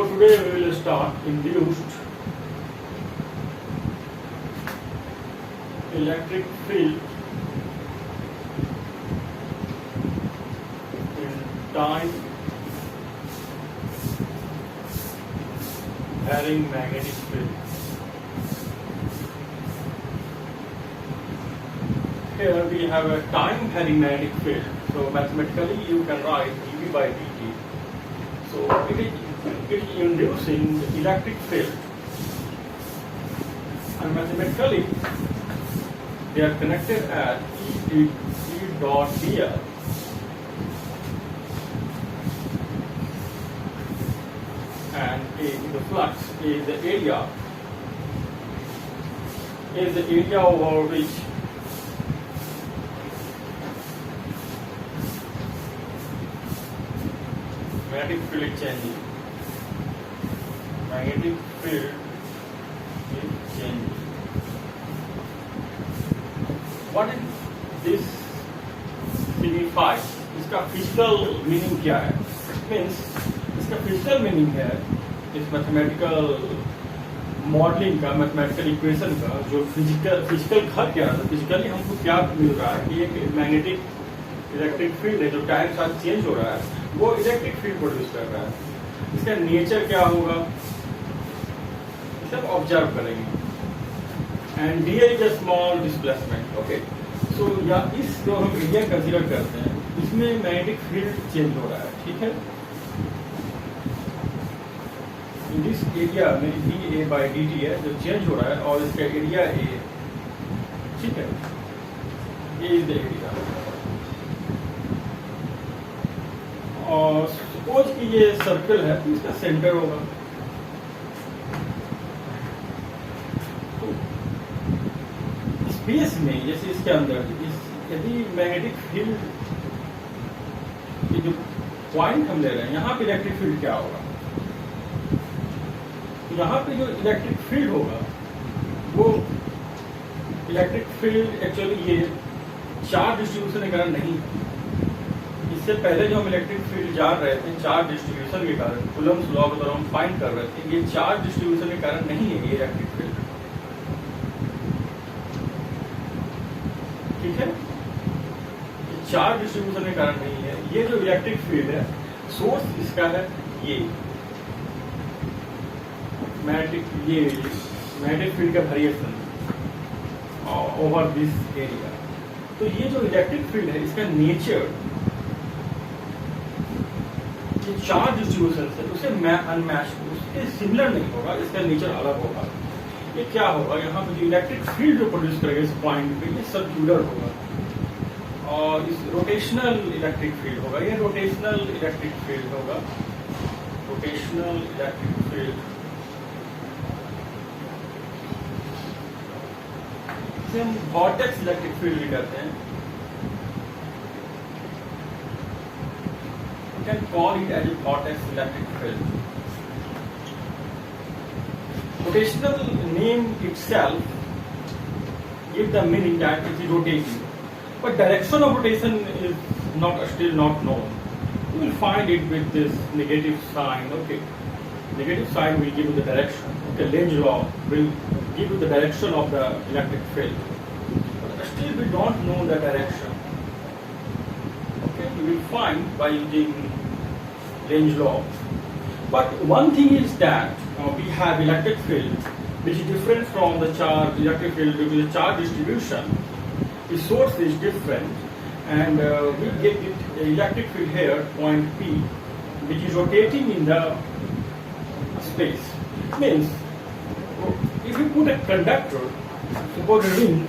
today we will start induced electric field in time varying magnetic field. Here we have a time varying magnetic field. So mathematically you can write dV by dt. So it is inducing the electric field, and mathematically they are connected at E dot dl. And the flux is the area over which magnetic field is changing. Magnetic field is changing. What is this signifies? इसका physical meaning क्या है? Means इसका physical meaning है इस mathematical modelling का, mathematical equation का जो physical घर क्या है, फिजिकली हमको क्या मिल रहा है कि एक मैग्नेटिक इलेक्ट्रिक फील्ड है जो टाइम साथ चेंज हो रहा है, वो इलेक्ट्रिक फील्ड प्रोड्यूस कर रहा है। इसका नेचर क्या होगा सब ऑब्जर्व करेंगे। And dl is a small displacement. Okay, so या इस जो हम एरिया कंसीडर करते हैं इसमें मैग्नेटिक फील्ड चेंज हो रहा है, ठीक है। इस एरिया में dA by dt है जो चेंज हो रहा है और इसका एरिया A, ठीक है, ये इज द एरिया। और सपोज कि ये सर्कल है तो इसका सेंटर होगा। तो स्पेस में जैसे इसके अंदर यदि मैग्नेटिक फील्ड ये जो पॉइंट हम ले रहे हैं यहाँ पे इलेक्ट्रिक फील्ड क्या होगा, तो यहाँ पे जो इलेक्ट्रिक फील्ड होगा वो इलेक्ट्रिक फील्ड एक्चुअली ये चार्ज डिस्ट्रीब्यूशन के कारण नहीं है। इससे पहले जो हम इलेक्ट्रिक फील्ड जान रहे थे चार्ज डिस्ट्रीब्यूशन के कारण, कूलम्ब्स लॉ के द्वारा हम फाइंड कर रहे थे, ये चार्ज डिस्ट्रीब्यूशन के कारण नहीं है ये इलेक्ट्रिक फील्ड, ठीक है। ये चार्ज डिस्ट्रीब्यूशन के कारण नहीं है। ये जो इलेक्ट्रिक फील्ड है सोर्स इसका है ये मैग्नेटिक फील्ड का वेरिएशन ओवर दिस एरिया। तो ये जो इलेक्ट्रिक फील्ड है इसका नेचर चार्ज डिस्ट्रीब्यूशन से उसे अनमैच उसके सिमिलर नहीं होगा, इसका नेचर अलग होगा। ये क्या होगा, यहाँ पे जो इलेक्ट्रिक फील्ड जो प्रोड्यूस करेगा इस पॉइंट पे ये सर्कुलर होगा और इस रोटेशनल इलेक्ट्रिक फील्ड होगा, ये रोटेशनल इलेक्ट्रिक फील्ड होगा, रोटेशनल इलेक्ट्रिक फील्ड। इसे हम वॉर्टेक्स इलेक्ट्रिक फील्ड भी कहते हैं। Can call it as a vortex electric field. Rotational name itself gives the meaning that it is rotating, but direction of rotation is still not known. You will find it with this negative sign. Okay, negative sign will give you the direction. Okay, Lenz law will give you the direction of the electric field, but still we don't know the direction. Okay, you will find by using Lenz law. But one thing is that we have electric field which is different from the electric field due to the charge distribution. The source is different, and we get it electric field here, point P, which is rotating in the space. Means if you put a conductor, suppose a ring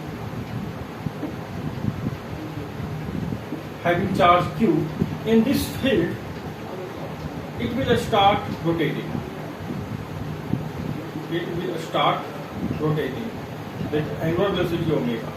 having charge Q, in this field it will start rotating. It will start rotating with angular velocity omega.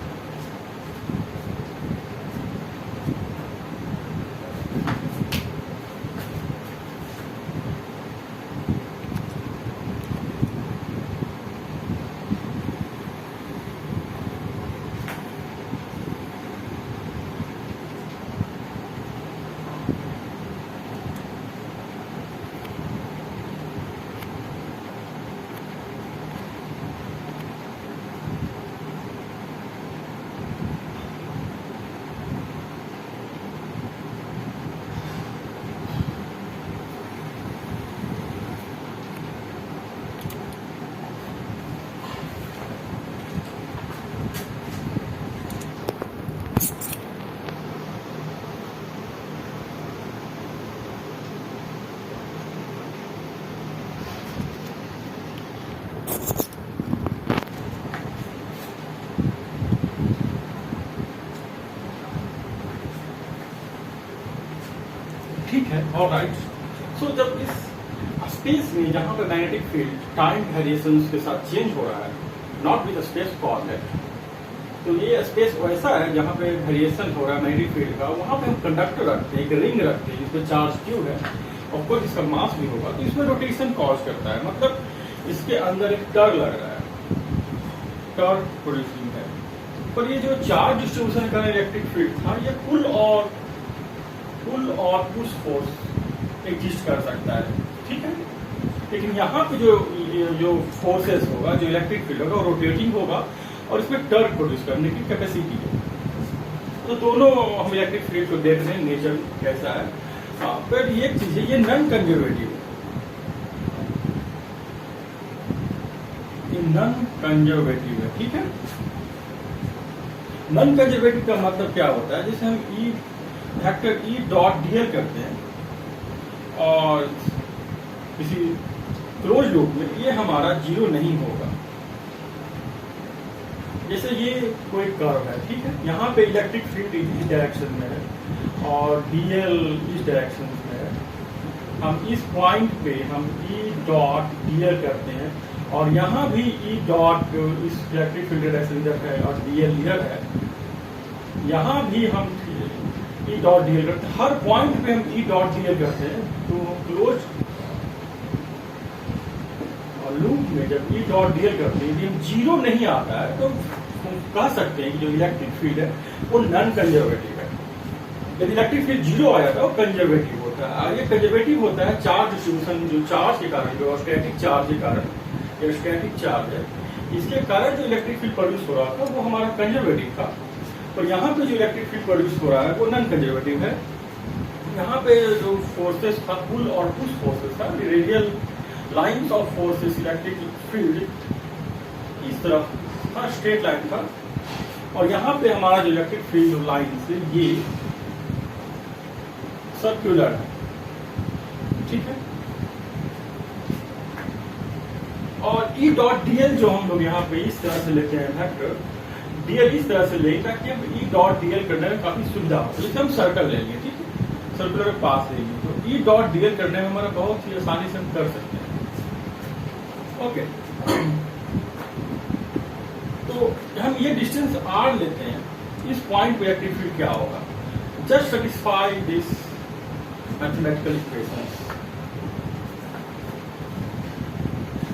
है, alright. सो जब इस space में जहां पर magnetic field time variations के साथ change हो रहा है, नॉट विद स्पेस कोऑर्डिनेट, तो ये स्पेस वैसा है जहां पे वेरिएशन हो रहा है मैग्नेटिक फील्ड का, वहां पे हम कंडक्टर रखते हैं, एक रिंग रखते हैं जिसमें चार्ज क्यू है, ऑफ कोर्स इसका मास भी होगा, तो इसमें रोटेशन कॉज करता है, मतलब इसके अंदर एक टर्क लग रहा है, टर्क प्रोड्यूसिंग है। पर ये जो चार्ज डिस्ट्रीब्यूशन का इलेक्ट्रिक फील्ड था, ये पुल और पुश फोर्स एग्जिस्ट कर सकता है, ठीक है। लेकिन यहाँ पे जो फोर्सेस होगा, जो इलेक्ट्रिक फील्ड होगा, वो रोटेटिंग होगा और इसमें टर्क प्रोड्यूस करने की कैपेसिटी है। तो दोनों हम इलेक्ट्रिक फील्ड को देख रहे हैं, नेचर कैसा है। पर ये चीज है, ये नॉन कंजर्वेटिव है, ये नॉन कंजर्वेटिव है, ठीक है। नॉन कंजर्वेटिव का मतलब क्या होता है, जैसे हम E vector E dot DL करते हैं और किसी क्लोज लूप में, ये हमारा जीरो नहीं होगा। जैसे ये कोई कर्व है, ठीक है, यहाँ पे इलेक्ट्रिक फील्ड इस डायरेक्शन में है और डीएल इस डायरेक्शन में है। हम इस पॉइंट पे हम ई डॉट डीएल करते हैं और यहाँ भी ई डॉट इस इलेक्ट्रिक फील्ड डायरेक्शन इधर है और डीएल इधर है, यहाँ भी हम ई डॉट डीएल करते हैं, हर पॉइंट पे हम ई डॉट डीएल करते हैं। तो क्लोज लूप में जब ई डॉट डीएल करते हैं, यदि जीरो नहीं आता है तो हम कह सकते हैं कि जो इलेक्ट्रिक फील्ड है वो नॉन कंजर्वेटिव है। यदि इलेक्ट्रिक फील्ड जीरो आ जाता है वो कंजर्वेटिव होता है, और ये कंजर्वेटिव होता है चार्ज डिस्ट्रीब्यूशन, जो चार्ज के कारण, जो स्टैटिक चार्ज के कारण, जो स्टैटिक चार्ज है, इसके कारण जो इलेक्ट्रिक फील्ड प्रोड्यूस हो रहा था वो हमारा कंजर्वेटिव था। तो यहाँ पे जो इलेक्ट्रिक फील्ड प्रोड्यूस हो रहा है वो नॉन कंजर्वेटिव है। यहाँ पे जो फोर्सेस था, पुल और पुश फोर्सेस था, radial lines of forces electric field इस तरफ था, स्ट्रेट लाइन था, और यहाँ पे हमारा जो इलेक्ट्रिक फील्ड लाइन है ये सर्कुलर है, ठीक है। और ई डॉट डीएल जो हम लोग यहाँ पे इस तरह से लेते हैं वेक्टर, डीएल इस तरह से लें ताकि हम ई डॉट डीएल करने में काफी सुविधा हो। जैसे हम सर्कल लेंगे, ठीक है, सर्कुलर पास लेंगे, तो ई डॉट डीएल करने में हमारा बहुत ही आसानी से हम कर सकते हैं, ओके। तो हम ये डिस्टेंस आर लेते हैं, इस पॉइंट पे इलेक्ट्रिक फील्ड क्या होगा, just satisfy this mathematical equation.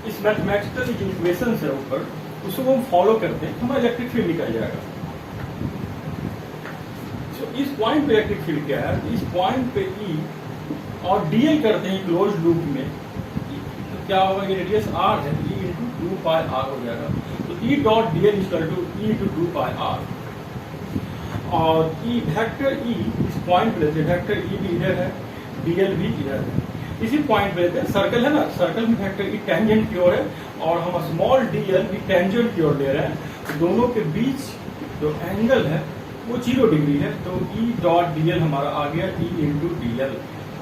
इस मैथमेटिकल जो इक्वेशन है ऊपर, उसको हम फॉलो करते हैं, हमारा इलेक्ट्रिक फील्ड निकल जाएगा। तो इस पॉइंट पे इलेक्ट्रिक फील्ड क्या है, इस पॉइंट पे ई और डीएल करते हैं क्लोज लूप में, तो क्या होगा, ये रेडियस आर है, ई इंटू 2 पाई आर हो जाएगा। तो E dot DL equal to E into 2 pi R, और ई वेक्टर ई इस पॉइंट पे लेते हैं, वेक्टर ई भी इधर है, डीएल भी इधर है, इसी पॉइंट पे लेते हैं। सर्कल है ना, सर्कल में वेक्टर ई टेंजेंट की ओर है और हम स्मॉल डीएल भी टेंजेंट की ओर ले रहे हैं, तो दोनों के बीच जो एंगल है वो 0 डिग्री है। तो ई डॉट डीएल हमारा आ गया E into DL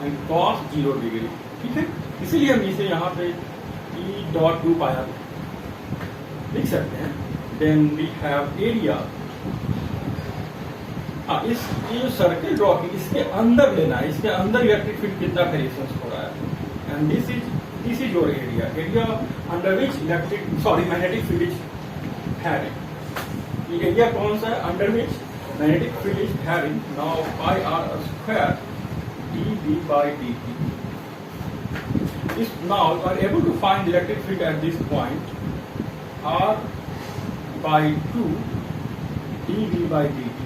and cos 0 degree, ठीक है। इसीलिए हम इसे यहाँ पे ई डॉट 2 पाया लिख सकते हैं। देन वी हैव एरिया, इस ये जो सर्कल ड्रॉ की, इसके अंदर लेना है, इसके अंदर इलेक्ट्रिक फील्ड कितना वेरिएशन हो रहा है, and this is your area, area under which magnetic field is having. ये एरिया कौन सा है, under which magnetic field is having. Now pi are square dV by dt. Now you are able to find the electric field at this point, R by 2 dV by dt.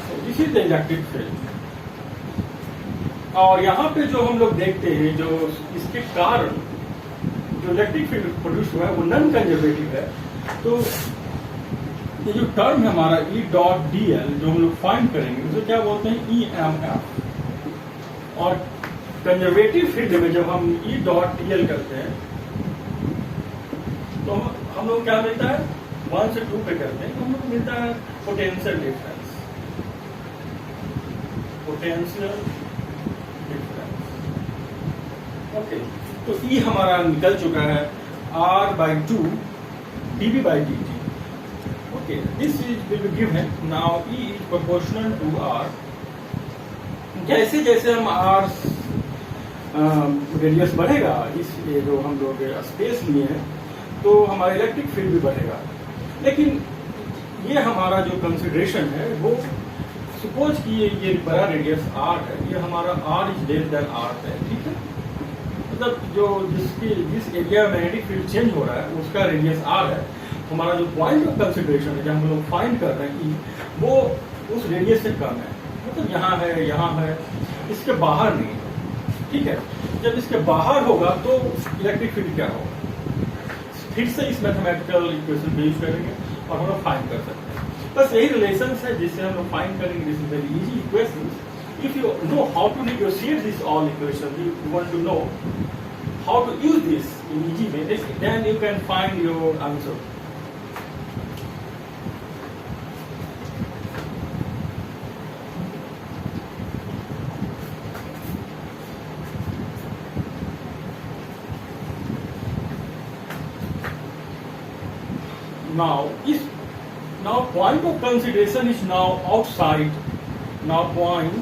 So this is the electric field. और यहाँ पे जो हम लोग देखते हैं, जो इसके कारण जो इलेक्ट्रिक फील्ड प्रोड्यूस हुआ है वो नॉन कंजर्वेटिव है। तो ये जो टर्म है हमारा ई डॉट डीएल, जो हम लोग फाइंड करेंगे उसे क्या बोलते हैं, ई एम एफ। और कंजर्वेटिव फील्ड में जब हम ई डॉट डीएल करते हैं तो हम लोग क्या मिलता है, 1 से 2 पे करते हैं तो हम लोग मिलता है potential difference, potential difference, okay. तो ई हमारा निकल चुका है R by 2 dV by dt. Okay, this is will be given. Now E is proportional to R. जैसे जैसे हम आर रेडियस बढ़ेगा, इस ये जो हम लोग स्पेस लिए हैं, तो हमारा इलेक्ट्रिक फील्ड भी बढ़ेगा। लेकिन ये हमारा जो कंसिडरेशन है वो सपोज कि ये बड़ा रेडियस आर है, ये हमारा R is less than R है, ठीक है। मतलब जो जिस एरिया में मैग्नेटिक फील्ड चेंज हो रहा है उसका रेडियस आर है, हमारा जो पॉइंट ऑफ कंसिडरेशन है, जब हम लोग फाइंड कर रहे हैं कि वो उस रेडियस से कम है, मतलब यहाँ है, इसके बाहर नहीं है, ठीक है। जब इसके बाहर होगा तो इलेक्ट्रिक फील्ड क्या होगा, फिर से इस मैथमेटिकल इक्वेशन पे यूज करेंगे और हम लोग फाइंड कर सकते हैं। बस यही रिलेशन है जिससे हम लोग फाइंड करेंगे। This is very easy equation. If you know how to negotiate this all equation, you want to know how to use this in easy way, then you can find your answer. Now point of consideration is now outside. Now point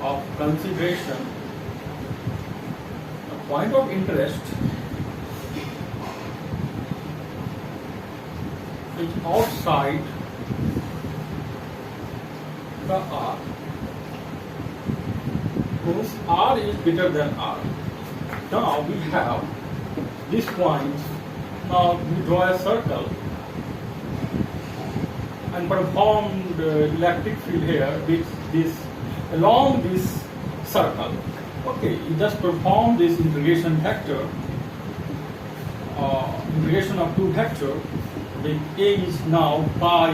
of consideration, the point of interest is outside the R. Means R is bigger than R. Now we have this point. Now we draw a circle and perform the electric field here with this along this circle. Okay, you just perform this integration vector, integration of two vector. The A is now pi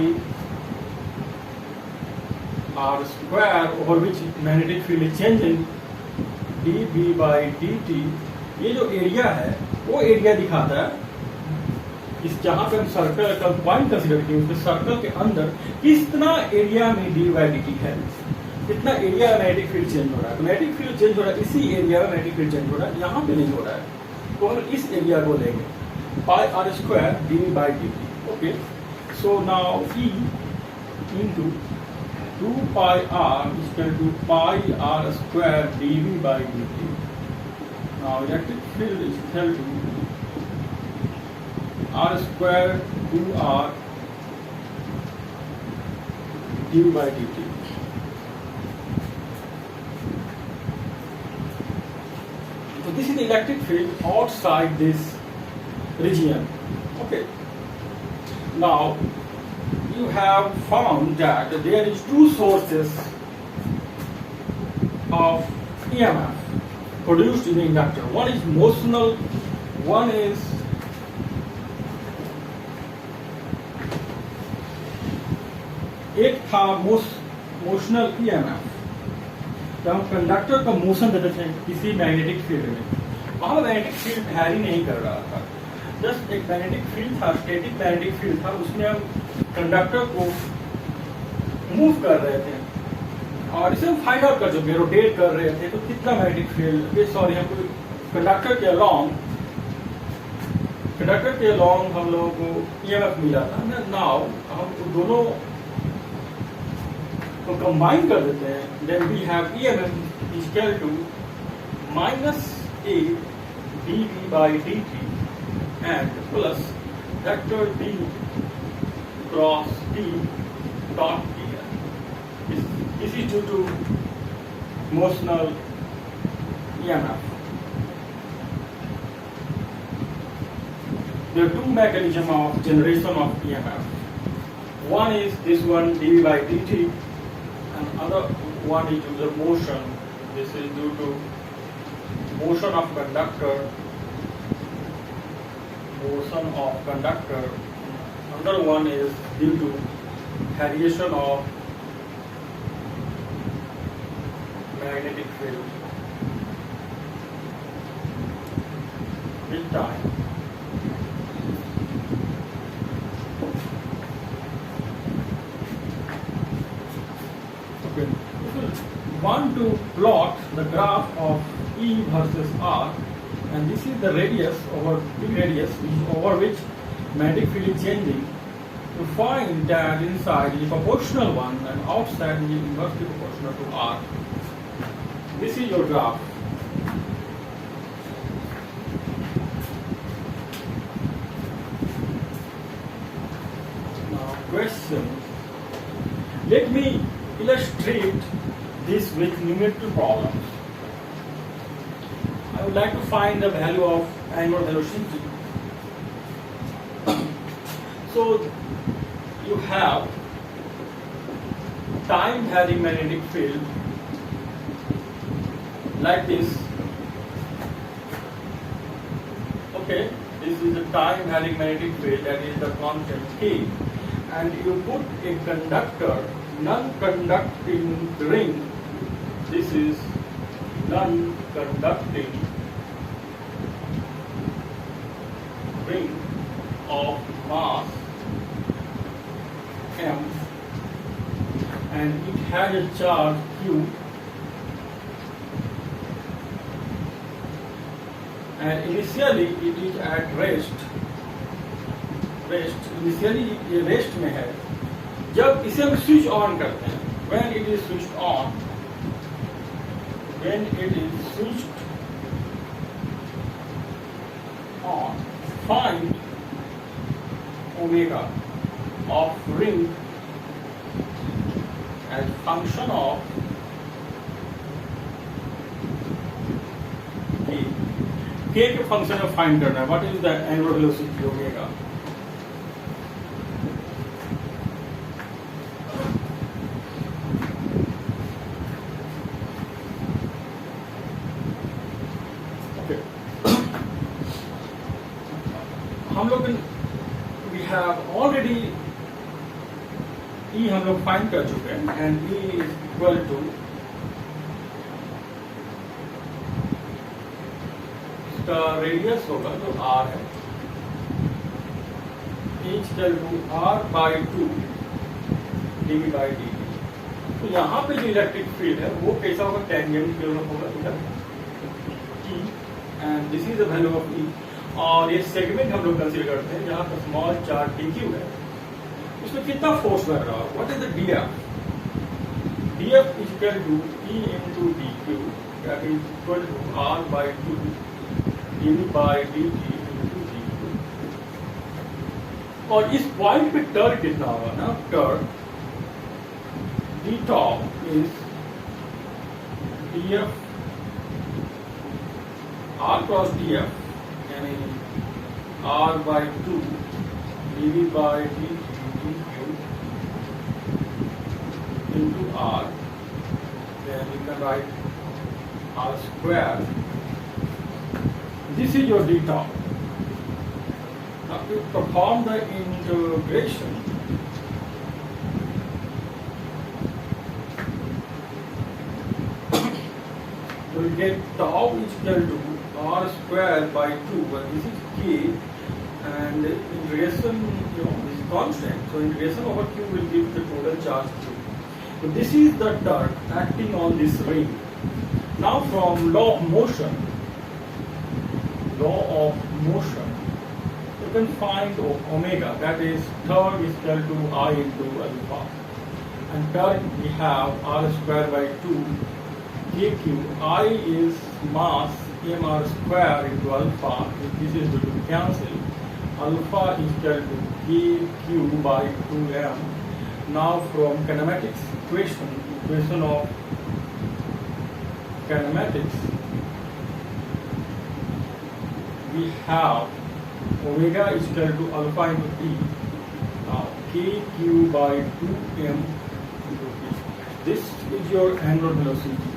r square, over which magnetic field is changing, dB by dt. ये जो area है वो area दिखाता है इस जहां पे हम सर्कल का पॉइंट कंसीडर किए, उसके सर्कल के अंदर कितना एरिया में डी बाई डी टी है, कितना एरिया मैग्नेटिक फील्ड चेंज हो रहा है। तो मैग्नेटिक फील्ड चेंज हो रहा है इसी एरिया में, मैग्नेटिक फील्ड चेंज हो रहा है, यहाँ पे नहीं हो रहा है। तो हम इस एरिया को लेंगे, pi are square d by D t. Okay, so now e into 2 pi r equal to pi are square d we by D t. Now electric field is equal to R square 2R dV by dt. So this is the electric field outside this region. Okay. Now you have found that there is two sources of EMF produced in the inductor. One is motional, one is एक था motional EMF, जब हम conductor का motion देते थे किसी magnetic field में, वहां मैग्नेटिक फील्ड वैरी नहीं कर रहा था, जस्ट एक मैग्नेटिक फील्ड था, स्टैटिक मैग्नेटिक फील्ड था, उसमें हम कंडक्टर को मूव कर रहे थे और इसे हम फाइंड आउट कर चुके, रोटेट कर रहे थे, तो कितना मैग्नेटिक फील्ड, सॉरी हमको कंडक्टर के अलोंग हम लोगों को ईएमएफ मिला था। नाउ हम दोनों तो कंबाइन कर देते हैं, then we have EMF is equal to minus A dV by dt and plus vector d cross d dot dl. This is due to motional EMF. There are two mechanisms of generation of EMF. One is this one dV by dt, and other one is due to motion. This is due to motion of conductor. Another one is due to variation of magnetic field with time. Okay. If you want to plot the graph of E versus R, and this is the radius over which magnetic field is changing, to find that inside is proportional one and outside is inversely proportional to R. This is your graph. Now question. Let me illustrate this with numerical problems. I would like to find the value of angular velocity. So you have time varying magnetic field like this. Okay, this is a time varying magnetic field, that is the constant K, and you put a conductor, non-conducting ring. This is non-conducting ring of mass M, and it has a charge Q, and initially it is at rest. Initially ये rest में है. जब इसे हम switch on करते हैं, when it is switched on, find omega of ring as function of k. K के function में फाइंड करना है. What is the angular velocity omega? हम लोग वी हैव ऑलरेडी ई हम लोग फाइंड कर चुके हैं, and E is equal to इसका रेडियस होगा जो आर है, equal to R by 2 DV by D. तो यहाँ पे जो इलेक्ट्रिक फील्ड है वो कैसा होगा? टेंजेंट की ओर होगा इधर e, and this is the value of e. और ये सेगमेंट हम लोग कंसीडर करते हैं जहां पर स्मॉल चार्ज डी क्यू है. इसमें कितना फोर्स लग रहा है? What is the D F? D F is equal to E into D Q, that is equal to R by 2 DV by D T into D Q. और इस point पे torque कितना होगा ना? Torque D top is D F R cross D F, R by 2 dV by dt into R. Then you can write R square. This is your d top. Now to perform the integration, you will get tau is equal to R square by 2, but this is K, and integration, this is constant, so integration over Q will give the total charge Q. So this is the torque acting on this ring. Now from law of motion, you can find omega, that is torque is equal to I into alpha, and torque we have R square by 2 KQ. I is mass mr square into alpha. If this is going to cancel, alpha is equal to kq by 2m. Now from kinematics equation of kinematics, we have omega is equal to alpha into e. Now kq by 2m into e. This is your angular velocity.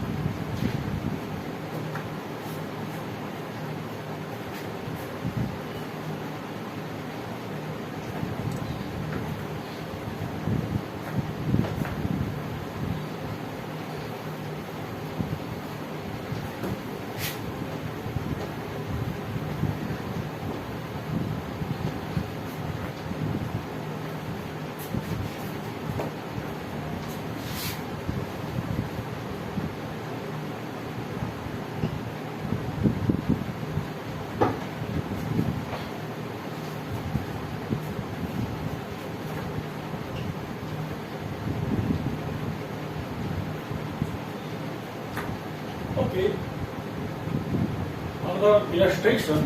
Further illustration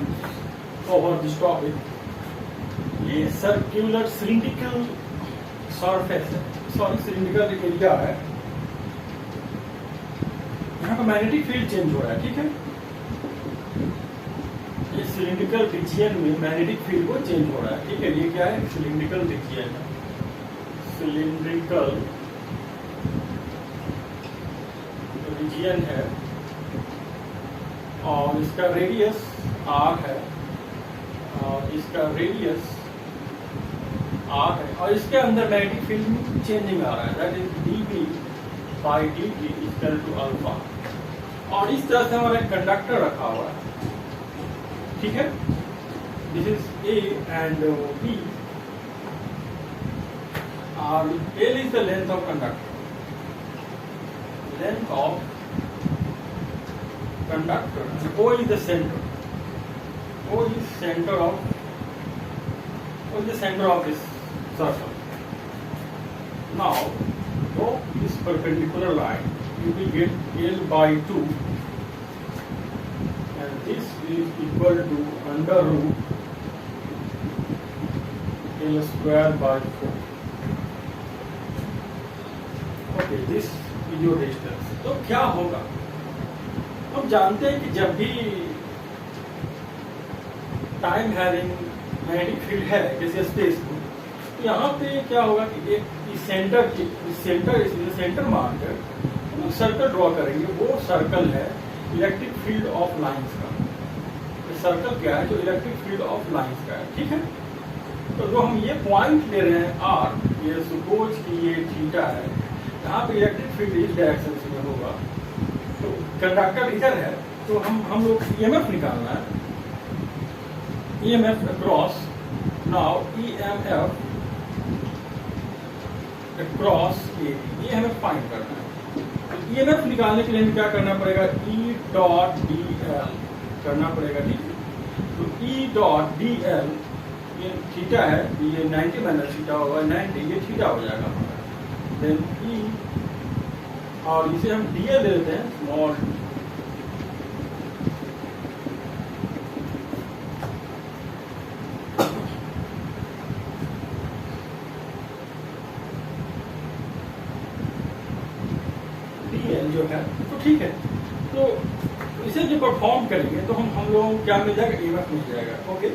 over this topic, ये circular cylindrical surface है, sorry cylindrical area है, यहाँ पर magnetic field change हो रहा है, ठीक है। ये सिलिंड्रिकल रीजियन में मैग्नेटिक फील्ड को चेंज हो रहा है, ठीक है। ये क्या है? सिलिंड्रिकल रीजियन है, सिलिंड्रिकल रीजियन है, और इसका रेडियस r है, और इसका रेडियस r है, और इसके अंदर मैग्नेटिक फील्ड चेंजिंग आ रहा है, that is dB by dt equal to alpha. और इस तरह से हमारा एक कंडक्टर रखा हुआ है, ठीक है। This is A and B, और L is the length of conductor, length of conductor, O is the center, O is center of this circle. Now draw this perpendicular line, you will get L by 2, and this is equal to under root L square by 4. Okay, this is your distance. तो क्या होगा? हम जानते हैं कि जब भी time having magnetic field है जैसे स्पेस में, तो यहाँ पे क्या होगा कि एक सेंटर मानकर हम लोग सर्कल ड्रॉ करेंगे। वो सर्कल है इलेक्ट्रिक फील्ड ऑफ लाइंस का। ये सर्कल क्या है? जो इलेक्ट्रिक फील्ड ऑफ लाइंस का है, ठीक है। तो जो हम ये पॉइंट ले रहे हैं R, ये सपोज कि ये थीटा है, यहाँ पे इलेक्ट्रिक फील्ड इस डायरेक्शन में होगा, तो कंडक्टर इधर है, तो हम लोग EMF निकालना है, EMF across, now EMF across ये हमें फाइंड करना है। तो EMF निकालने के लिए हमें क्या करना पड़ेगा? E डॉट dl करना पड़ेगा, ठीक है। तो E डॉट dl, ये थीटा है, ये 90 माइनस थीटा होगा, 90 ये थीटा हो जाएगा हमारा, देन E, और इसे हम dl ले लेते हैं, स्मॉल जो है, तो ठीक है। तो इसे जो परफॉर्म करेंगे तो हम लोगों को क्या मिल जाएगा? EMF मिल जाएगा, ओके।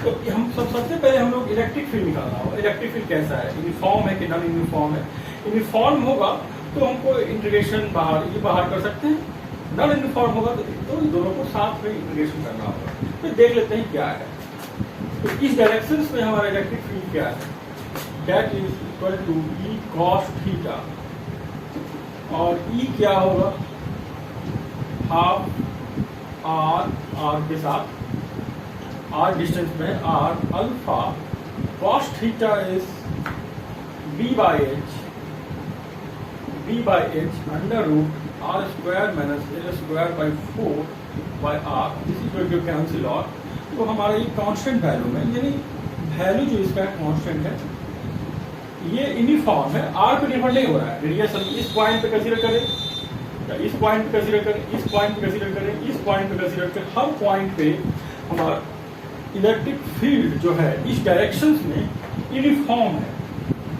तो हम सबसे पहले हम लोग इलेक्ट्रिक फील्ड निकालना होगा। इलेक्ट्रिक फील्ड कैसा है? यूनिफॉर्म है कि नॉन यूनिफॉर्म है? यूनिफॉर्म होगा तो हमको इंटीग्रेशन बाहर कर सकते हैं, नॉन यूनिफॉर्म होगा तो दोनों को साथ में इंटीग्रेशन करना होगा। तो देख लेते हैं क्या है। तो इस डायरेक्शन में हमारा इलेक्ट्रिक फील्ड क्या है? That is equal to E cos theta, और E क्या होगा? हाफ R के साथ, R डिस्टेंस में R alpha cos theta is B by H under root R square minus L square by 4 by R, this is going to cancel out. तो हमारा ये constant value में, यानी वैल्यू जो इसका कांस्टेंट है, ये यूनिफॉर्म है, R पे निर्भर नहीं हो रहा है। रेडियस इस पॉइंट पे कंसीडर करें, इस पॉइंट पे कंसीडर करें, इस पॉइंट पे कंसीडर करें, इस पॉइंट पे कंसीडर करें, हर पॉइंट पे हमारा इलेक्ट्रिक फील्ड जो है इस डायरेक्शंस में यूनिफॉर्म है,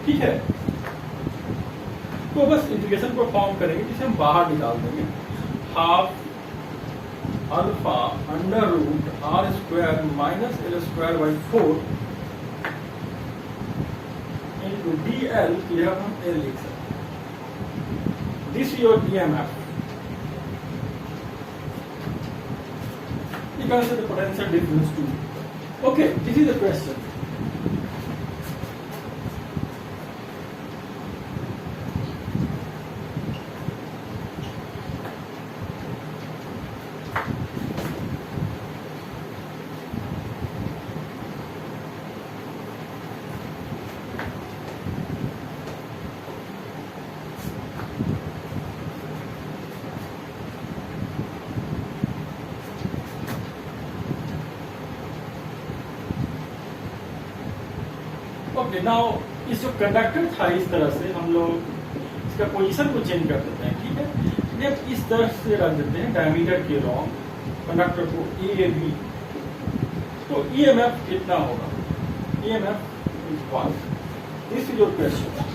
ठीक है। तो बस इंटीग्रेशन को फॉर्म करेंगे, जिसे हम बाहर निकाल देंगे, half alpha under root R square minus L square by 4 into dl, यह हम L लिख सकते। This your EMF, you can say the potential difference too. Okay, this is the question. Okay, now इस जो कंडक्टर था, इस तरह से हम लोग इसका पोजीशन को चेंज कर देते हैं, ठीक है। अब इस तरह से रख देते हैं डायमीटर के लॉन्ग, कंडक्टर को ए बी, तो ईएमएफ कितना होगा? EMF is what? This is your question.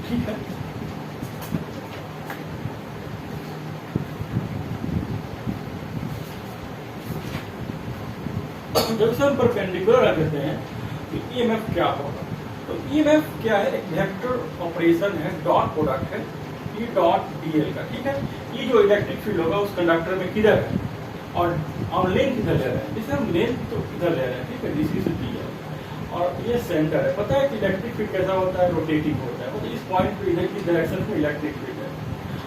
ठीक है, जब से हम परपेंडिकुलर रखते हैं तो ईएमएफ क्या होगा? तो ईएमएफ क्या है? एक वेक्टर ऑपरेशन है, डॉट प्रोडक्ट है ई डॉट डीएल का। ठीक है, ये जो इलेक्ट्रिक फील्ड होगा उस कंडक्टर में किधर है और हम लेंथ किधर ले रहे हैं? जैसे हम लेंथ तो किधर ले रहे हैं, ठीक है, डीसी से डीएल, और ये सेंटर है। पता है कि इलेक्ट्रिक फील्ड कैसा होता है? रोटेटिंग होता है। मतलब इस पॉइंट पे इधर की डायरेक्शन में इलेक्ट्रिक फील्ड है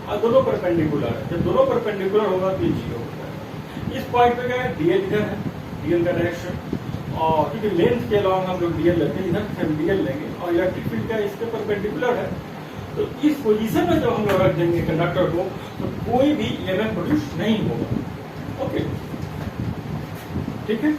और दोनों परपेंडिकुलर है। जब दोनों परपेंडिकुलर होगा तो जीरो होता है। इस पॉइंट पे क्या है? डीएल इधर है, डीएल का डायरेक्शन, और क्योंकि लेंथ के अलावा हम लोग डीएल लेते हैं, इधर हम डीएल लेंगे और इलेक्ट्रिक फील्ड क्या इसके परपेंडिकुलर है। तो इस पोजीशन में जब हम लोग रख देंगे कंडक्टर को तो कोई भी ईएमएफ प्रोड्यूस नहीं होगा। ओके, ठीक है।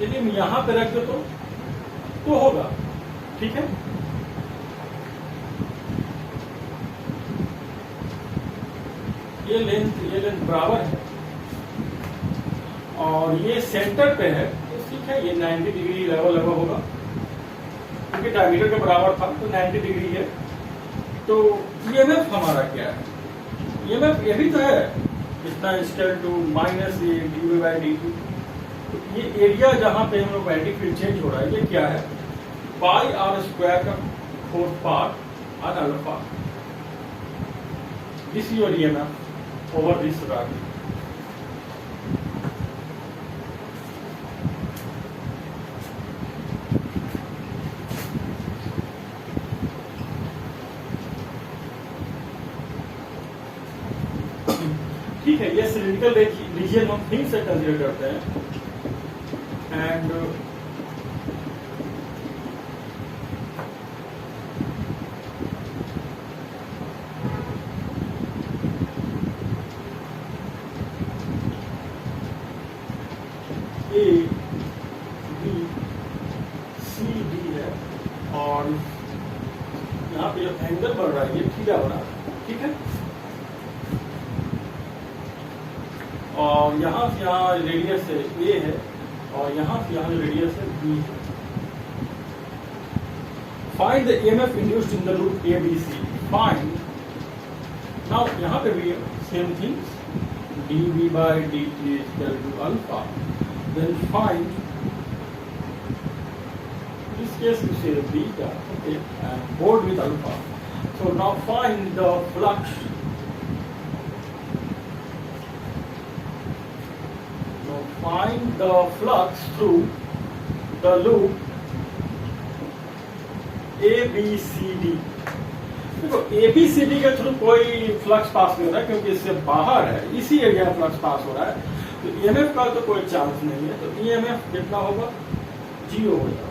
यदि हम यहां पे रख दे तो होगा, ठीक है। ये लेंथ बराबर है और ये सेंटर पे है, तो ठीक है, ये 90 डिग्री लेवल होगा क्योंकि डायमीटर के बराबर था तो 90 डिग्री है। तो ईएमएफ हमारा क्या है? ईएमएफ ये भी तो है, इतना equal to minus A D by D T. तो ये एरिया जहां पे हम लोग मैग्नेटिक फील्ड चेंज हो रहा है, ये क्या है? पाई आर स्क्वायर का फोर्थ पार्ट और alpha. This is your EMF over this value. ठीक है, ये सिलिंड्रिकल रीजन हम थिंग से कंसीडर करते हैं and A B C D है और यहाँ पे जो एंगल बढ़ रहा है ये थीटा बना रहा है, ठीक है। और यहाँ से यहाँ रेडियस है ए है और यहाँ से यहाँ जो रेडियस है बी है। Find the EMF induced in the loop A B C. Find, now यहाँ पे भी same things, D we by D T is equal to alpha. Then find, in this case you say beta, okay, and board with alpha. So now find the flux. Now find the flux through the loop ABCD. देखो ABCD के through कोई flux pass नहीं हो रहा है क्योंकि इससे बाहर है, इसी एरिया में फ्लक्स पास हो रहा है। तो ईएमएफ का तो कोई चांस नहीं है, तो ईएमएफ कितना होगा? 0 हो जाएगा।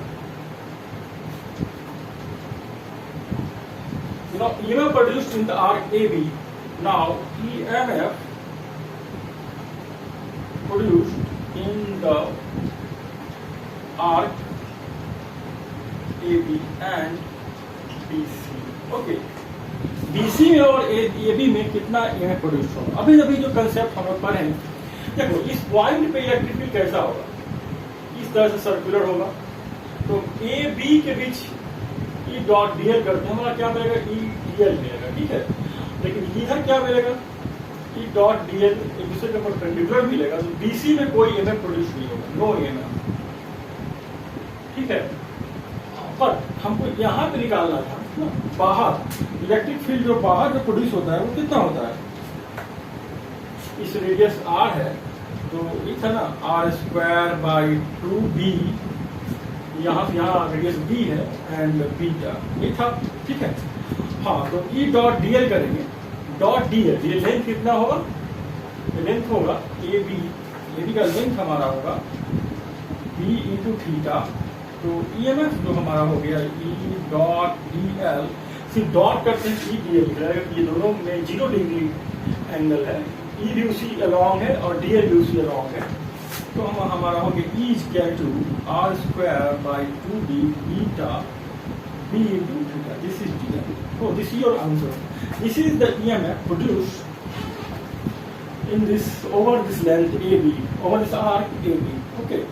Now EMF produced in the arc AB. Now EMF produced in the arc AB and BC. Okay. BC में और AB में कितना EMF प्रोड्यूस होगा? अभी जो कंसेप्ट हम लोग पढ़े, देखो इस पॉइंट पे इलेक्ट्रिक फील्ड कैसा होगा? इस तरह से सर्कुलर होगा। तो ए बी के बीच ई डॉट डीएल करते हैं, हमारा क्या मिलेगा? ई डीएल मिलेगा, ठीक है। लेकिन इधर क्या मिलेगा? ई डॉट डीएल एक दूसरे के परपेंडिकुलर मिलेगा। तो बीसी में कोई ईएमएफ प्रोड्यूस नहीं होगा, नो ईएमएफ, ठीक है। पर हमको यहाँ पे निकालना था ना, बाहर इलेक्ट्रिक फील्ड जो बाहर जो प्रोड्यूस होता है वो कितना होता है? इस रेडियस r है, तो ये था ना r स्क्वायर बाई 2b, यहाँ से यहाँ रेडियस b है एंड बीटा ये था, ठीक है। हाँ, तो E डॉट डी एल करेंगे, डॉट डी एल, ये लेंथ कितना होगा, लेंथ होगा ए बी का लेंथ हमारा होगा b इंटू थीटा, तो EMF जो हमारा हो गया E डॉट डी एल, सिर्फ डॉट करते हैं E डी एल, ये दोनों में 0 डिग्री एंगल है, E भी उसी अलॉन्ग है और डी एल भी उसी अलॉन्ग है, तो हम हमारा हो गया E equal to r square by 2b beta b into theta. This is dl. Oh, this is your answer. This is the EMF produced in this over this length AB, over this arc AB. Okay.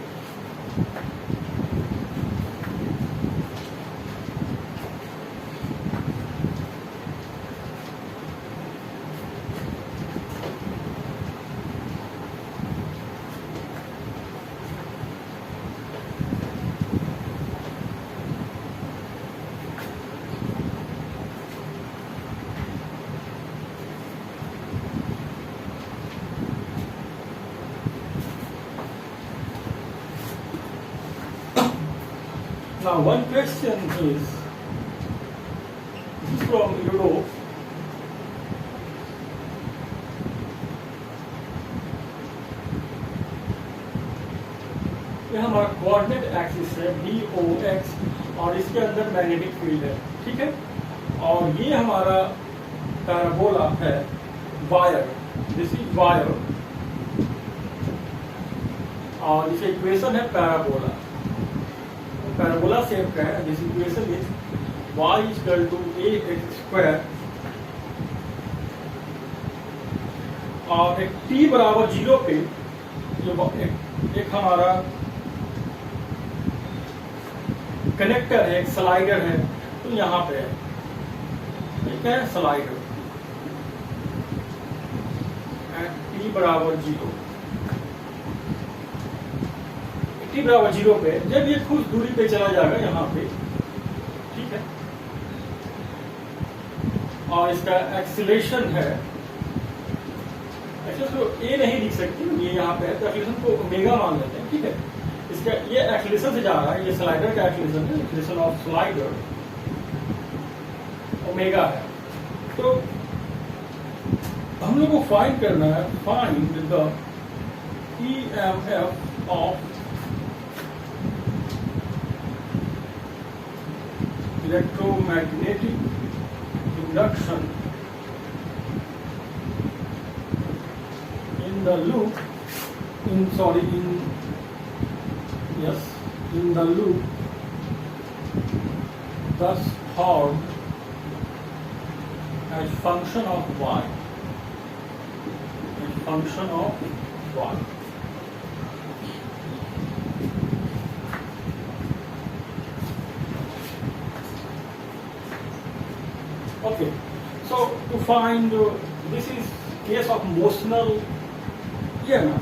Now, one question is this from Europe. ये हमारा coordinate axis है BOX और इसके अंदर magnetic field है, ठीक है, और ये हमारा पैराबोला है वायर, दिस इज वायर, और इसे इक्वेशन है पैराबोला, पैराबोला शेप का है, this equation is y equal to ax square, और एक t बराबर 0 पे जो एक हमारा कनेक्टर है, एक स्लाइडर है, तो यहाँ पे है, ठीक है, स्लाइडर t बराबर 0, t बराबर 0 पे जब ये कुछ दूरी पे चला जाएगा यहाँ पे, ठीक है, और इसका एक्सीलरेशन है, एक्चुअली तो ए नहीं लिख सकती, ये यहाँ पे है, तो एक्सीलरेशन को ओमेगा मान लेते हैं, ठीक है, इसका ये एक्सीलरेशन से जा रहा है, ये स्लाइडर का एक्सीलरेशन है, एक्सीलरेशन ऑफ स्लाइडर ओमेगा है, तो हम लोग को फाइंड करना है, find the EMF of electromagnetic induction in the loop, in the loop thus formed as function of y, as function of y. Okay, so to find this is case of motional EMF.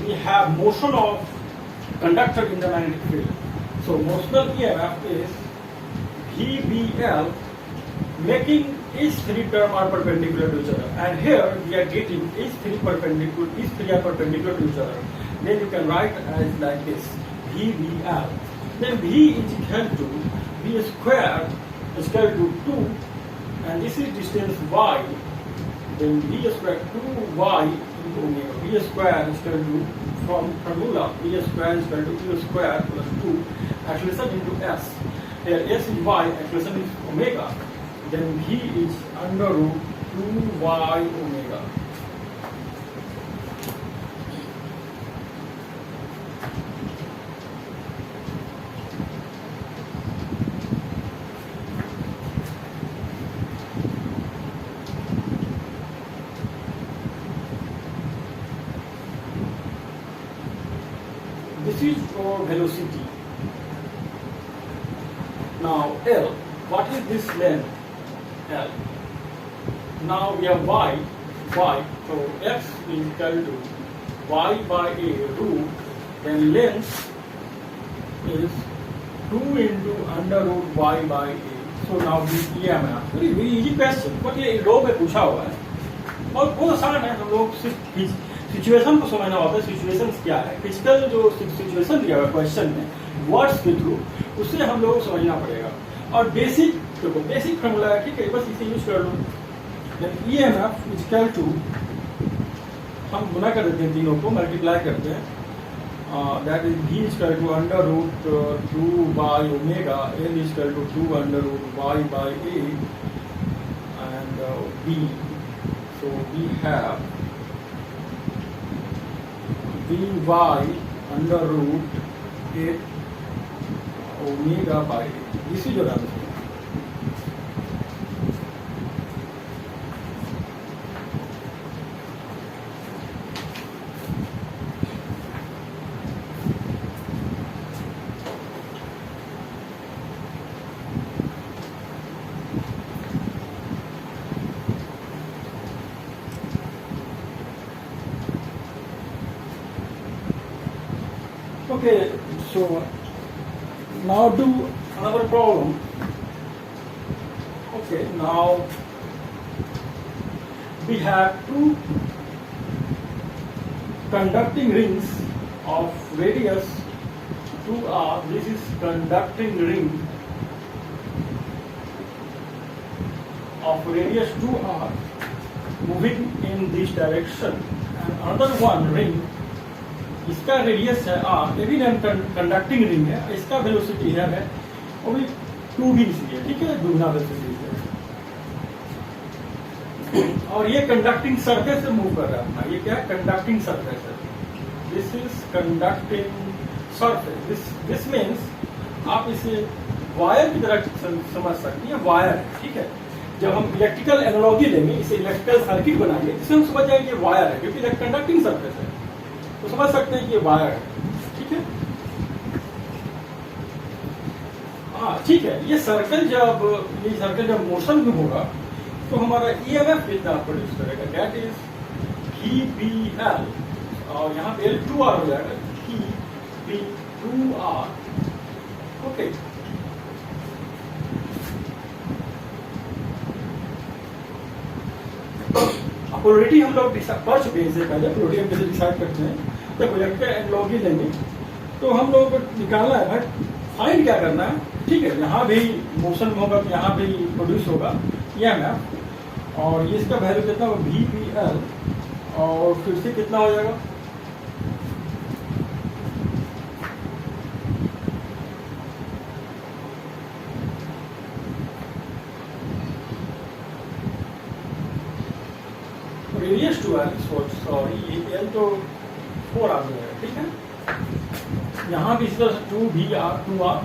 We have motion of conductor in the magnetic field. So motional EMF is VBL, making each three term are perpendicular to each other. And here we are getting each three are perpendicular to each other. Then you can write as like this. VBL. Then V is equal to V square is equal to 2, and this is distance y. Then V square 2y into omega. V square is equal to, from formula, V square is equal to V square plus 2, acceleration into S. Here S is y, acceleration is omega. Then V is under root 2y omega. This is for velocity. Now L, what is this length? L. Now we have y, so x is equal to y by a root, then length is 2 into under root y by a. so now EMF, very easy question, but ये रो में पूछा हुआ है और बहुत आसान है। हम लोग सिर्फ सिचुएशन को समझना होता है, सिचुएशन क्या है, फिजिकल जो सिचुएशन दिया हुआ है क्वेश्चन में वर्ड्स के थ्रू, उससे हम लोग को समझना पड़ेगा। और बेसिक देखो, बेसिक फॉर्मूला है, ठीक है, बस इसे यूज कर लो। EMF इक्वल टू, हम गुना कर देते हैं, तीनों को मल्टीप्लाई करते हैं, that is V equal to under root 2 by omega, L equal to 2 under root y by a and B, so we have Vy under root 8 omega by a, this is your answer. Okay, so now do another problem. Okay, now we have two conducting rings of radius 2r. This is conducting ring of radius 2r moving in this direction, and another one ring, इसका radius है r, ये भी conducting ring है, इसका velocity है वो भी 2v है, ठीक है, दुगना वेलोसिटी है। और ये कंडक्टिंग सरफेस से मूव कर रहा है अपना, ये क्या है, कंडक्टिंग सरफेस है, this is conducting surface. This means आप इसे वायर की तरह समझ सकते हैं, वायर है, ठीक है। जब हम इलेक्ट्रिकल एनालॉजी लेंगे, इसे इलेक्ट्रिकल सर्किट बनाएंगे, जिससे हम समझ जाएंगे वायर है, क्योंकि कंडक्टिंग सरफेस है, तो समझ सकते हैं कि ये वायर है, ठीक है। हाँ ठीक है, ये सर्कल जब मोशन में होगा तो हमारा EMF कितना प्रोड्यूस करेगा, दैट इज VBL, और यहाँ पे L2R हो जाएगा, VB2R। ओके, पोलरिटी हम लोग पढ़ चुके हैं इससे पहले, पोलरिटी हम कैसे डिसाइड करते हैं। जब इलेक्ट्रिकल एनालॉजी लेंगे तो हम लोग को निकालना है भाई, फाइंड क्या करना है, ठीक है। यहाँ भी मोशन में होगा तो यहाँ भी प्रोड्यूस होगा EMF, और ये इसका वैल्यू कितना होगा VBL, और फिर से कितना हो जाएगा, रेडियस 2r, सॉरी ये L तो 4r हो जाएगा, ठीक है। यहाँ भी इस तरह से 2r,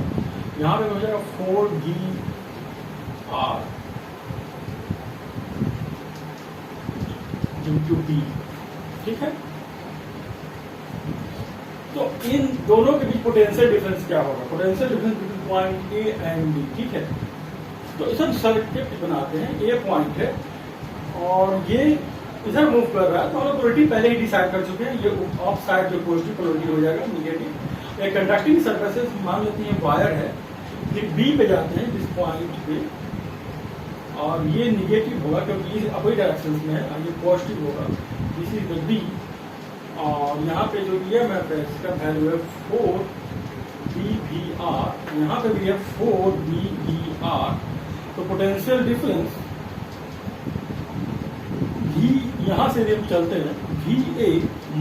यहाँ पे हो जाएगा 4VR इंटू B, ठीक है। तो इन दोनों के बीच पोटेंशियल डिफरेंस क्या होगा, potential difference between point A and B, ठीक है। तो इसे सर्किट बनाते हैं, A पॉइंट है और ये इधर मूव कर रहा है, तो हम लोग पोलरिटी पहले ही डिसाइड कर चुके हैं। ये ऑफ साइड जो पॉजिटिव पोलरिटी हो जाएगा, निगेटिव। एक कंडक्टिंग सरफेसेस मान लेते हैं वायर है, ये B पे जाते हैं जिस पॉइंट पे, और ये निगेटिव होगा क्योंकि ये अपोजिट डायरेक्शन में है, और ये पॉजिटिव होगा, दिस इज द B। और यहाँ पे जो EMF है इसका वैल्यू है 4VBR, यहाँ पे भी है 4VBR। तो पोटेंशियल डिफरेंस यहाँ से हम चलते हैं, VA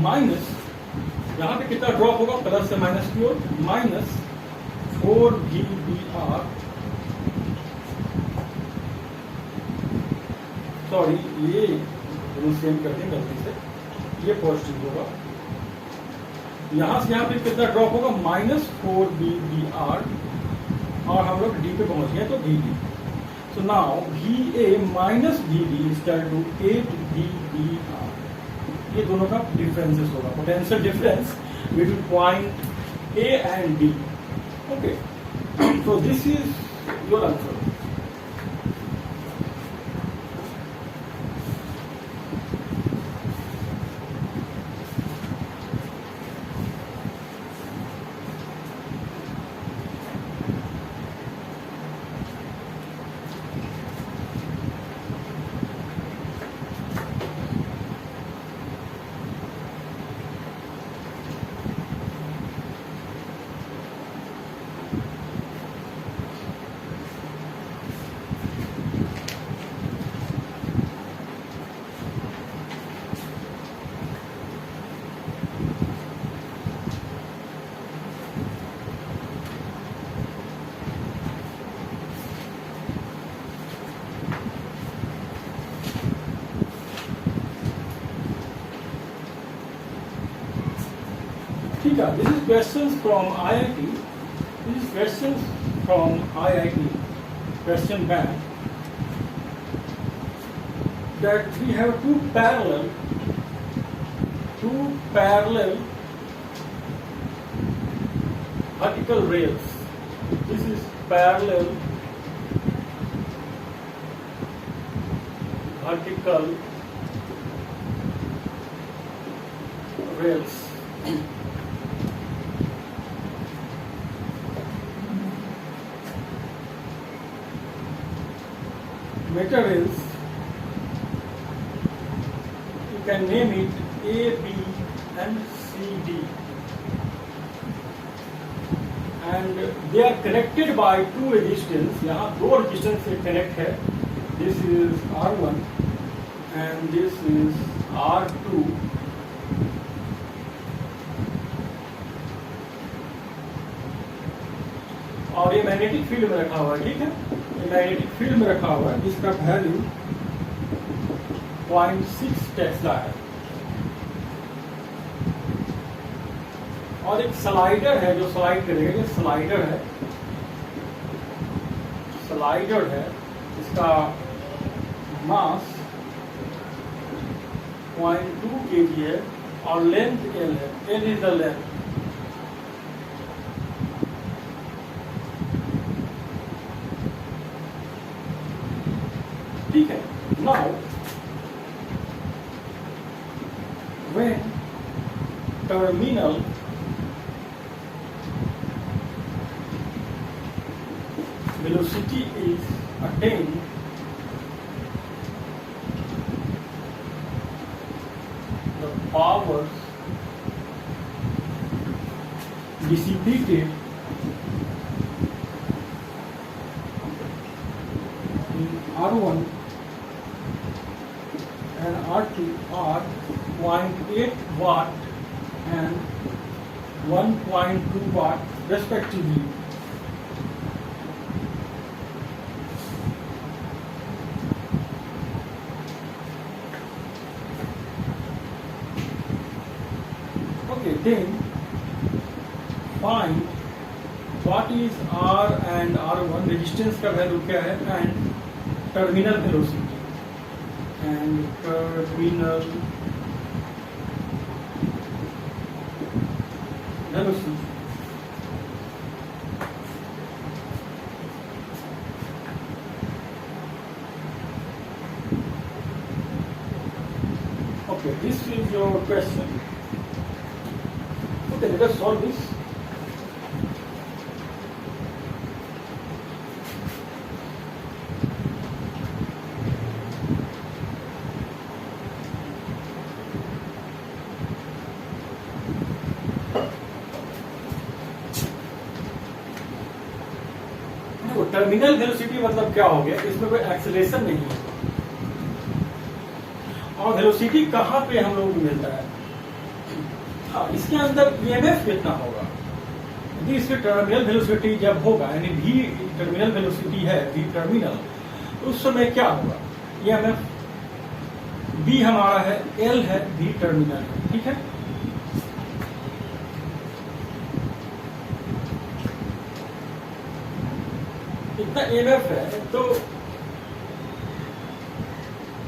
माइनस, यहाँ पे कितना ड्रॉप होगा, प्लस से माइनस की ओर, माइनस 4VBR, सॉरी ये सेम करते हैं गलती से, ये पॉजिटिव होगा, यहाँ से यहाँ पे कितना ड्रॉप होगा, माइनस 4VBR, और हम लोग D पे पहुंच गए तो VB। So now VA minus VB is equal to 8VBR. ये दोनों का डिफरेंसेस होगा, potential difference between point A and B। Okay, so this is your answer. ठीक है, this is questions from IIT. This is questions from IIT question bank, that we have two parallel vertical rails. This is parallel vertical rails. Materials, you can name it A, B and C, D, and they are connected by two resistance. यहाँ दो resistance से connect है. This is R1 and this is R2. और ये magnetic field में रखा हुआ है. ठीक है, मैग्नेटिक फील्ड में रखा हुआ है, जिसका वैल्यू 0.6 टेस्ला है. और एक स्लाइडर है जो स्लाइड करेगा. ये स्लाइडर है, इसका मास 0.2 kg है और लेंथ L है. L is the length. ठीक है. Now when terminal velocity is attained, the powers dissipated in R1 and R2 are 0.8 watt and 1.2 watt respectively. Okay, then find what is R and R1, resistance का value क्या है, and terminal velocity. And terminal velocity. Okay, this is your question. Okay, let us solve this. Terminal velocity मतलब क्या हो गया, इसमें कोई acceleration नहीं है. और वेलोसिटी कहाँ पे हम लोगों को मिलता है? हाँ, इसके अंदर ईएमएफ कितना होगा. यदि इसके टर्मिनल वेलोसिटी जब होगा, यानी भी टर्मिनल वेलोसिटी है, भी टर्मिनल, उस समय क्या होगा? ईएमएफ बी हमारा है, एल है, भी टर्मिनल है. ठीक है. इतना ईएमएफ है तो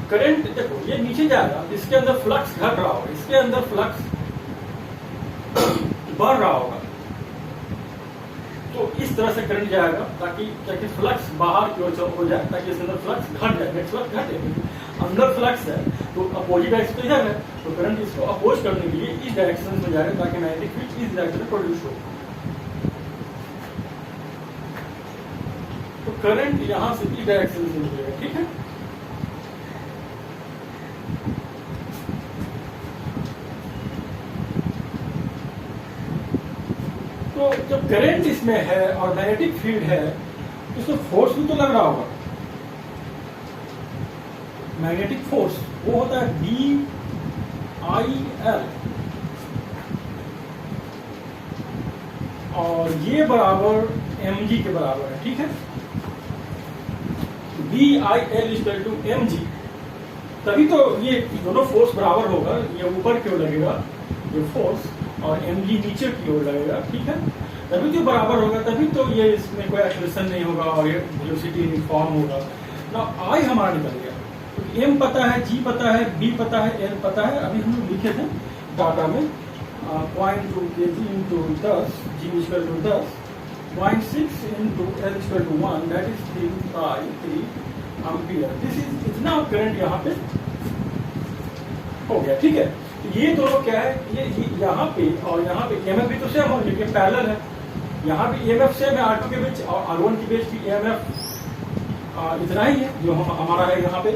करंट, देखो ये नीचे जाएगा, इसके अंदर फ्लक्स घट रहा होगा, इसके अंदर फ्लक्स बढ़ रहा होगा. तो इस तरह से करंट जाएगा ताकि फ्लक्स बाहर की ओर हो जाए, ताकि इसके अंदर फ्लक्स घट जाए. फ्लक्स घटे, अंदर फ्लक्स है तो अपोजिट डायरेक्शन इधर है, तो करंट इसको अपोज करने के लिए इस डायरेक्शन में जाएगा ताकि मैग्नेटिक फील्ड इस डायरेक्शन में प्रोड्यूस हो. तो करंट यहां से इस डायरेक्शन से निकलेगा. ठीक है. तो जब करंट इसमें है और मैग्नेटिक फील्ड है तो इसमें फोर्स भी तो लग रहा होगा. मैग्नेटिक फोर्स वो होता है BIL, और ये बराबर mg के बराबर है. ठीक है. BIL इक्वल टू mg, तभी तो ये दोनों फोर्स बराबर होगा. ये ऊपर की ओर लगेगा ये फोर्स, और mg नीचे की ओर लगेगा, ठीक है, तभी तो बराबर होगा, तभी तो ये इसमें कोई एक्सप्रेशन नहीं होगा और ये वेलोसिटी यूनिफॉर्म होगा ना। आई हमारा निकल गया, तो m पता है, g पता है, b पता है, l पता है। अभी हम लोग लिखे थे डाटा में 0.2 kg into 10 g equal to 10, 0.6 into l equal to 1, that is 3/3 ampere. This is इतना करंट यहाँ पे हो गया, ठीक है। तो ये दोनों क्या है, ये यहाँ पे और यहाँ पे EMF भी तो सेम हो, लेकिन पैरेलल है। यहाँ भी EMF सेम है R2 के बीच और R1 के बीच भी EMF इतना ही है जो हमारा है यहाँ पे।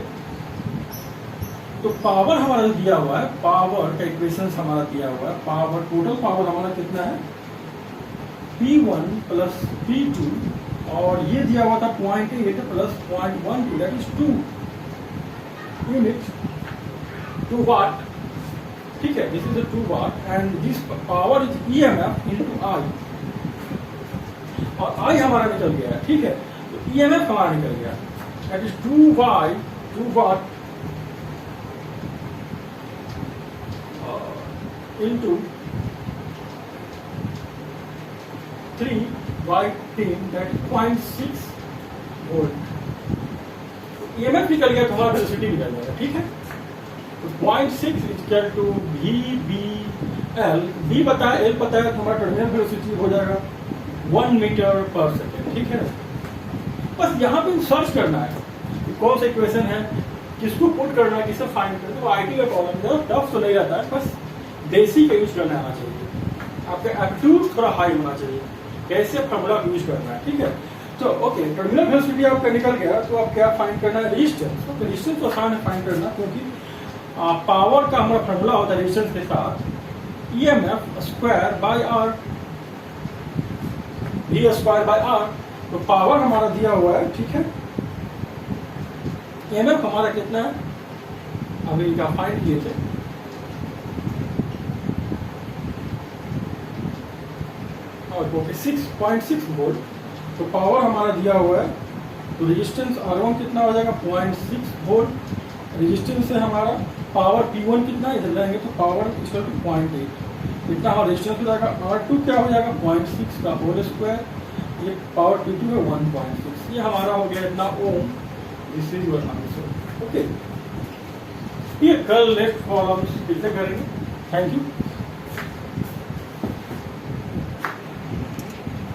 तो पावर हमारा दिया हुआ है, पावर का इक्वेशन हमारा दिया हुआ है, पावर टोटल पावर हमारा कितना है P1 प्लस P2, और ये दिया हुआ था 0.8 plus 0.12, that is 2 unit 2 watt, ठीक है। This is 2 watt and this power is EMF into I, और I हमारा निकल गया है, ठीक है। तो EMF हमारा निकल गया, that is 2 watt into 3/10, that is 0.6 volt. EMF निकल गया तो हमारा वेलोसिटी निकल जाएगा, ठीक है। तो 0.6 इक्वल टू VBL, V पता है, L पता है, तो हमारा टर्मिनल वेलोसिटी हो जाएगा 1 मीटर पर सेकेंड, ठीक है। बस यहाँ पे सर्च करना है कि कौन सा इक्वेशन है, किसको पुट करना है, किसे फाइंड करना है। तो आईटी का प्रॉब्लम टफ तो नहीं रहता है, बस बेसिक का यूज करना आना चाहिए, आपका एप्टीट्यूड थोड़ा हाई होना चाहिए, कैसे फॉर्मूला यूज करना है, ठीक है। तो ओके, टर्मिनल वेलोसिटी आपका निकल गया, तो आप क्या फाइंड करना है, रेजिस्टेंस। तो रेजिस्टेंस तो आसान है फाइंड करना, क्योंकि पावर का हमारा फॉर्मूला होता है रेजिस्टेंस के साथ EMF square by R, V square by R। तो पावर हमारा दिया हुआ है, ठीक है। EMF हमारा कितना है, अभी का फाइंड किए थे, ओके 6.6 वोल्ट। तो पावर हमारा दिया हुआ है, तो रेजिस्टेंस R1 कितना हो जाएगा 0.6 वोल्ट, रेजिस्टेंस से हमारा पावर P1 कितना इधर लाएंगे तो पावर इक्वल टू 0.8, इतना हमारा रेजिस्टेंस हो जाएगा। R2 क्या हो जाएगा 0.6 का होल स्क्वायर, ये पावर P2 है 1.6, ये हमारा हो गया इतना ohm. This is your answer, okay. ये कल नेक्स्ट प्रॉब्लम्स फिर से करेंगे। Thank you.